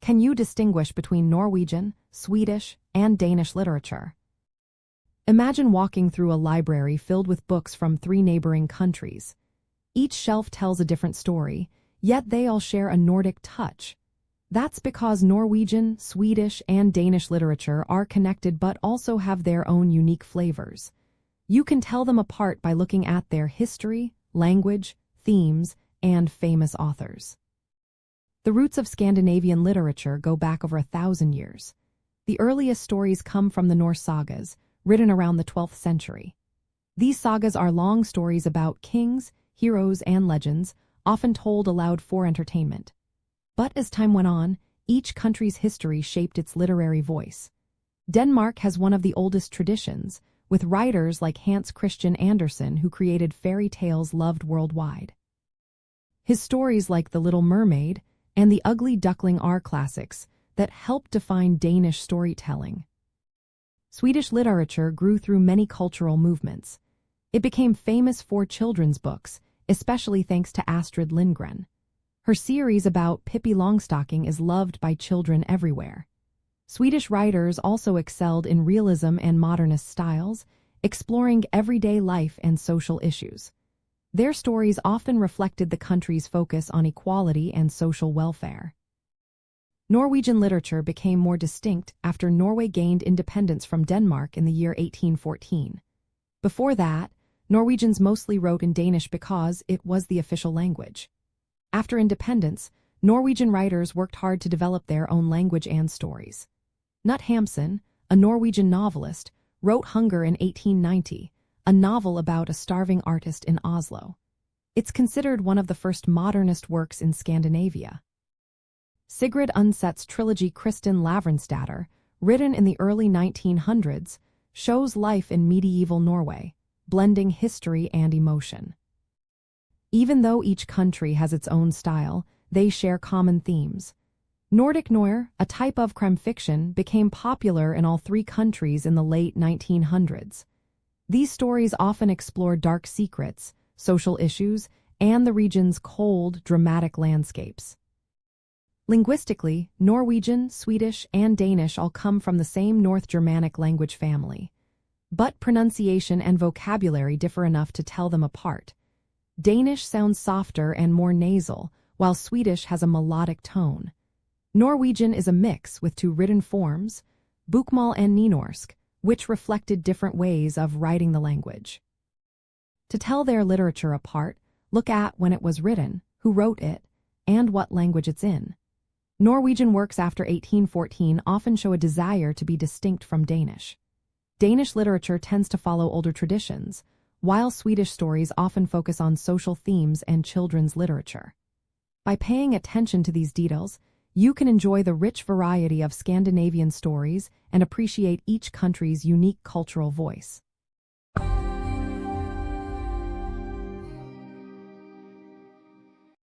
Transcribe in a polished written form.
Can you distinguish between Norwegian, Swedish, and Danish literature? Imagine walking through a library filled with books from 3 neighboring countries. Each shelf tells a different story, yet they all share a Nordic touch. That's because Norwegian, Swedish, and Danish literature are connected but also have their own unique flavors. You can tell them apart by looking at their history, language, themes, and famous authors. The roots of Scandinavian literature go back over 1,000 years. The earliest stories come from the Norse Sagas, written around the 12th century. These sagas are long stories about kings, heroes, and legends, often told aloud for entertainment. But as time went on, each country's history shaped its literary voice. Denmark has one of the oldest traditions, with writers like Hans Christian Andersen who created fairy tales loved worldwide. His stories like The Little Mermaid and The Ugly Duckling are classics that helped define Danish storytelling. Swedish literature grew through many cultural movements. It became famous for children's books, especially thanks to Astrid Lindgren. Her series about Pippi Longstocking is loved by children everywhere. Swedish writers also excelled in realism and modernist styles, exploring everyday life and social issues. Their stories often reflected the country's focus on equality and social welfare. Norwegian literature became more distinct after Norway gained independence from Denmark in the year 1814. Before that, Norwegians mostly wrote in Danish because it was the official language. After independence, Norwegian writers worked hard to develop their own language and stories. Knut Hamsun, a Norwegian novelist, wrote Hunger in 1890, a novel about a starving artist in Oslo. It's considered one of the first modernist works in Scandinavia. Sigrid Undset's trilogy Kristin Lavransdatter, written in the early 1900s, shows life in medieval Norway, blending history and emotion. Even though each country has its own style, they share common themes. Nordic noir, a type of crime fiction, became popular in all 3 countries in the late 1900s. These stories often explore dark secrets, social issues, and the region's cold, dramatic landscapes. Linguistically, Norwegian, Swedish, and Danish all come from the same North Germanic language family. But pronunciation and vocabulary differ enough to tell them apart. Danish sounds softer and more nasal, while Swedish has a melodic tone. Norwegian is a mix with 2 written forms, bokmål and nynorsk, which reflected different ways of writing the language. To tell their literature apart, look at when it was written, who wrote it, and what language it's in. Norwegian works after 1814 often show a desire to be distinct from Danish. Danish literature tends to follow older traditions, while Swedish stories often focus on social themes and children's literature. By paying attention to these details, you can enjoy the rich variety of Scandinavian stories and appreciate each country's unique cultural voice.